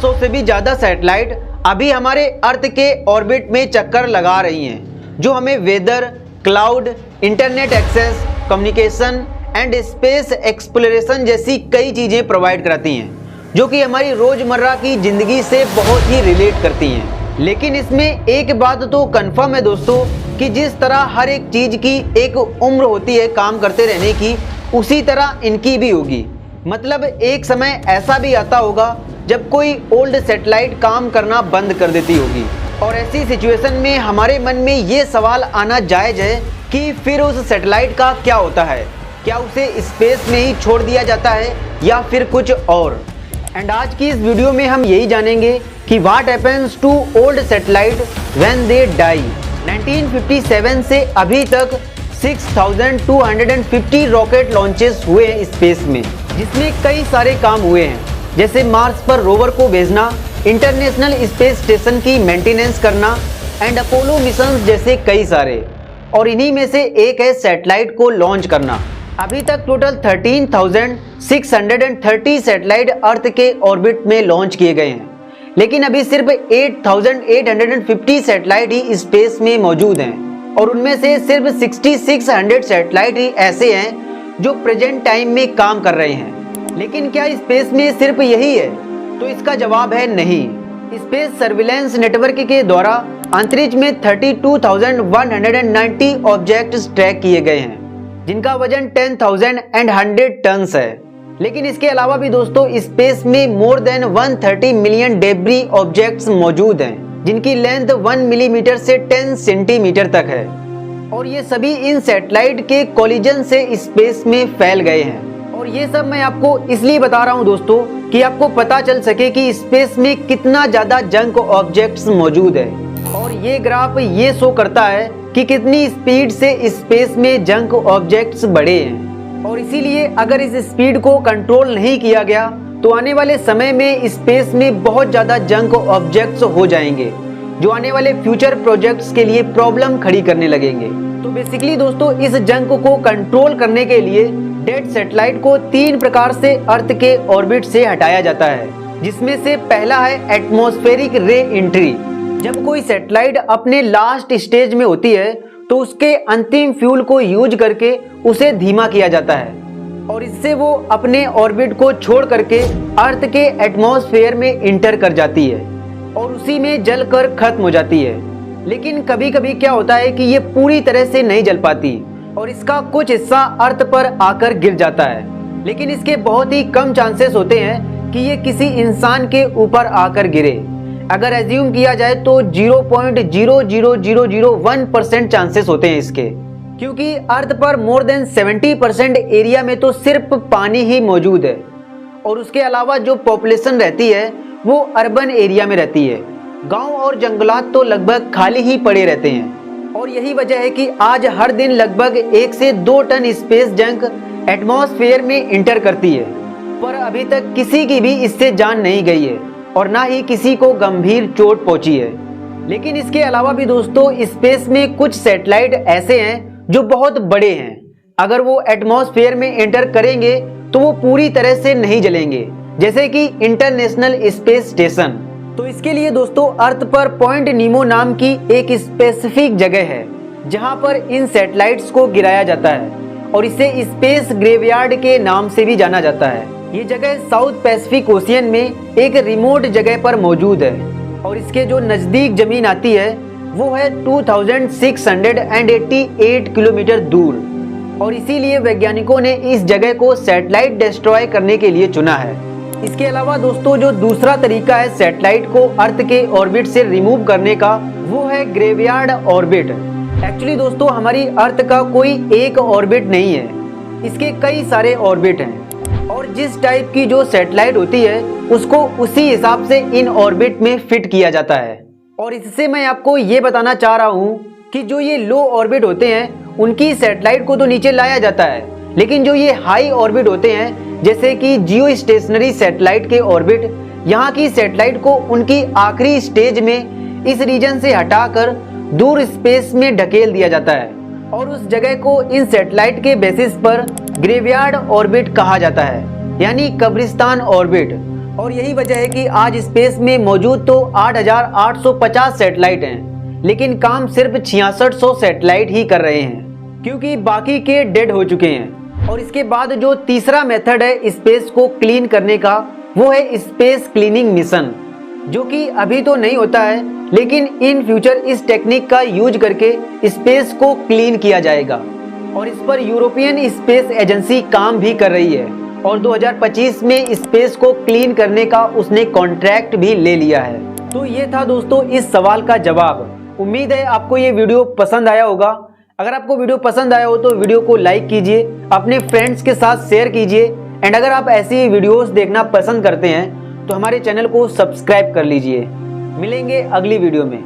1500 से भी ज़्यादा सैटेलाइट अभी हमारे अर्थ के ऑर्बिट में चक्कर लगा रही हैं, जो हमें weather, cloud, internet access, communication and space exploration जैसी कई चीज़ें प्रोवाइड कराती हैं, जो कि हमारी रोज़मर्रा की ज़िंदगी से बहुत ही रिलेट करती हैं। लेकिन इसमें एक बात तो कंफर्म है दोस्तों कि जिस तरह हर एक चीज़ की एक उम्र होती है काम करते रहने की, उसी तरह इनकी भी होगी। मतलब एक समय ऐसा भी आता होगा जब कोई ओल्ड सैटेलाइट काम करना बंद कर देती होगी, और ऐसी सिचुएशन में हमारे मन में ये सवाल आना जायज़ है कि फिर उस सैटेलाइट का क्या होता है। क्या उसे स्पेस में ही छोड़ दिया जाता है या फिर कुछ और। एंड आज की इस वीडियो में हम यही जानेंगे कि what happens to old satellite when they die. 1957 से अभी तक 6250 रॉकेट लॉन्चेस हुए हैं स्पेस में, जिसमें कई सारे काम हुए हैं, जैसे मार्स पर रोवर को भेजना, इंटरनेशनल स्पेस स्टेशन की मेंटेनेंस करना एंड अपोलो मिशन जैसे कई सारे। और इन्हीं में से एक है सैटेलाइट को लॉन्च करना। अभी तक टोटल 13,630 सैटेलाइट अर्थ के ऑर्बिट में लॉन्च किए गए हैं, लेकिन अभी सिर्फ 8,850 सैटेलाइट ही स्पेस में मौजूद हैं, और उनमें से सिर्फ 6,600 सैटेलाइट ही ऐसे हैं जो प्रेजेंट टाइम में काम कर रहे हैं। लेकिन क्या स्पेस में सिर्फ यही है? तो इसका जवाब है नहीं। स्पेस सर्विलेंस नेटवर्क के द्वारा अंतरिक्ष में 32,190 ऑब्जेक्ट्स ट्रैक किए गए हैं, जिनका वजन 10,100 टन्स है। लेकिन इसके अलावा भी दोस्तों स्पेस में more than 130 million debris objects मौजूद हैं, जिनकी लेंथ 1 मिलीमीटर से 10 सेंटीमीटर तक है, और ये सभी इन सैटेलाइट के कोलिजन से स्पेस में फैल गए हैं। और ये सब मैं आपको इसलिए बता रहा हूँ दोस्तों कि आपको पता चल सके कि स्पेस में कितना ज़्यादा जंक ऑब्जेक्ट्स मौजूद है। और ये ग्राफ ये शो करता है कि कितनी स्पीड से स्पेस में जंक ऑब्जेक्ट्स बढ़े हैं, और इसीलिए अगर इस स्पीड को कंट्रोल नहीं किया गया तो आने वाले समय में स्पेस में बहुत ज़्यादा जंक ऑब्जेक्ट्स हो जाएंगे, जो आने वाले फ्यूचर प्रोजेक्ट्स के लिए प्रॉब्लम खड़ी करने लगेंगे। तो बेसिकली दोस्तों इस जंक को कंट्रोल करने के लिए डेड सैटेलाइट को 3 प्रकार से अर्थ के ऑर्बिट से हटाया जाता है, जिसमें से पहला है एटमॉस्फेरिक रे एंट्री। जब कोई सैटेलाइट अपने लास्ट स्टेज में होती है तो उसके अंतिम फ्यूल को यूज करके उसे धीमा किया जाता है, और इससे वो अपने ऑर्बिट को छोड़ करके अर्थ के एटमॉस्फेयर में इंटर कर जाती है और उसी में जलकर खत्म हो जाती है। लेकिन कभी कभी क्या होता है कि ये पूरी तरह से नहीं जल पाती और इसका कुछ हिस्सा अर्थ पर आकर गिर जाता है, लेकिन इसके बहुत ही कम चांसेस होते हैं कि ये किसी इंसान के ऊपर आकर गिरे। अगर एज्यूम किया जाए तो 0.00001% चांसेस होते हैं इसके, क्योंकि अर्थ पर मोर देन 70% एरिया में तो सिर्फ पानी ही मौजूद है, और उसके अलावा जो पॉपुलेशन रहती है वो अर्बन एरिया में रहती है। गांव और जंगलात तो लगभग खाली ही पड़े रहते हैं, और यही वजह है कि आज हर दिन लगभग 1 से 2 टन स्पेस जंक एटमॉस्फेयर में इंटर करती है, पर अभी तक किसी की भी इससे जान नहीं गई है और ना ही किसी को गंभीर चोट पहुंची है। लेकिन इसके अलावा भी दोस्तों स्पेस में कुछ सैटेलाइट ऐसे हैं जो बहुत बड़े हैं। अगर वो एटमॉस्फेयर में एंटर करेंगे तो वो पूरी तरह से नहीं जलेंगे, जैसे कि इंटरनेशनल स्पेस स्टेशन। तो इसके लिए दोस्तों अर्थ पर पॉइंट नीमो नाम की एक स्पेसिफिक जगह है जहां पर इन सैटेलाइट्स को गिराया जाता है, और इसे स्पेस ग्रेवयार्ड के नाम से भी जाना जाता है। ये जगह साउथ पैसिफिक ओशियन में एक रिमोट जगह पर मौजूद है, और इसके जो नज़दीक ज़मीन आती है वो है 2688 किलोमीटर दूर, और इसीलिए वैज्ञानिकों ने इस जगह को सैटेलाइट डिस्ट्रॉय करने के लिए चुना है। इसके अलावा दोस्तों जो दूसरा तरीका है सैटेलाइट को अर्थ के ऑर्बिट से रिमूव करने का, वो है ग्रेवयार्ड ऑर्बिट। एक्चुअली दोस्तों हमारी अर्थ का कोई एक ऑर्बिट नहीं है, इसके कई सारे ऑर्बिट हैं, और जिस टाइप की जो सैटेलाइट होती है उसको उसी हिसाब से इन ऑर्बिट में फिट किया जाता है। और इससे मैं आपको ये बताना चाह रहा हूँ कि जो ये लो ऑर्बिट होते हैं उनकी सैटेलाइट को तो नीचे लाया जाता है, लेकिन जो ये हाई ऑर्बिट होते हैं जैसे कि जियो स्टेशनरी सैटेलाइट के ऑर्बिट, यहाँ की सैटेलाइट को उनकी आखिरी स्टेज में इस रीजन से हटाकर दूर स्पेस में ढकेल दिया जाता है, और उस जगह को इन सैटेलाइट के बेसिस पर ग्रेवयार्ड ऑर्बिट कहा जाता है, यानी कब्रिस्तान ऑर्बिट। और यही वजह है कि आज स्पेस में मौजूद तो 8,850 सैटेलाइट हैं, लेकिन काम सिर्फ 6600 सैटेलाइट ही कर रहे हैं, क्योंकि बाकी के डेड हो चुके हैं। और इसके बाद जो तीसरा मेथड है स्पेस को क्लीन करने का, वो है स्पेस क्लीनिंग मिशन, जो कि अभी तो नहीं होता है, लेकिन इन फ्यूचर इस टेक्निक का यूज करके स्पेस को क्लीन किया जाएगा। और इस पर यूरोपियन स्पेस एजेंसी काम भी कर रही है और 2025 में स्पेस को क्लीन करने का उसने कॉन्ट्रैक्ट भी ले लिया है। तो ये था दोस्तों इस सवाल का जवाब। उम्मीद है आपको ये वीडियो पसंद आया होगा। अगर आपको वीडियो पसंद आया हो तो वीडियो को लाइक कीजिए, अपने फ्रेंड्स के साथ शेयर कीजिए, एंड अगर आप ऐसी वीडियोस देखना पसंद करते हैं तो हमारे चैनल को सब्सक्राइब कर लीजिए। मिलेंगे अगली वीडियो में।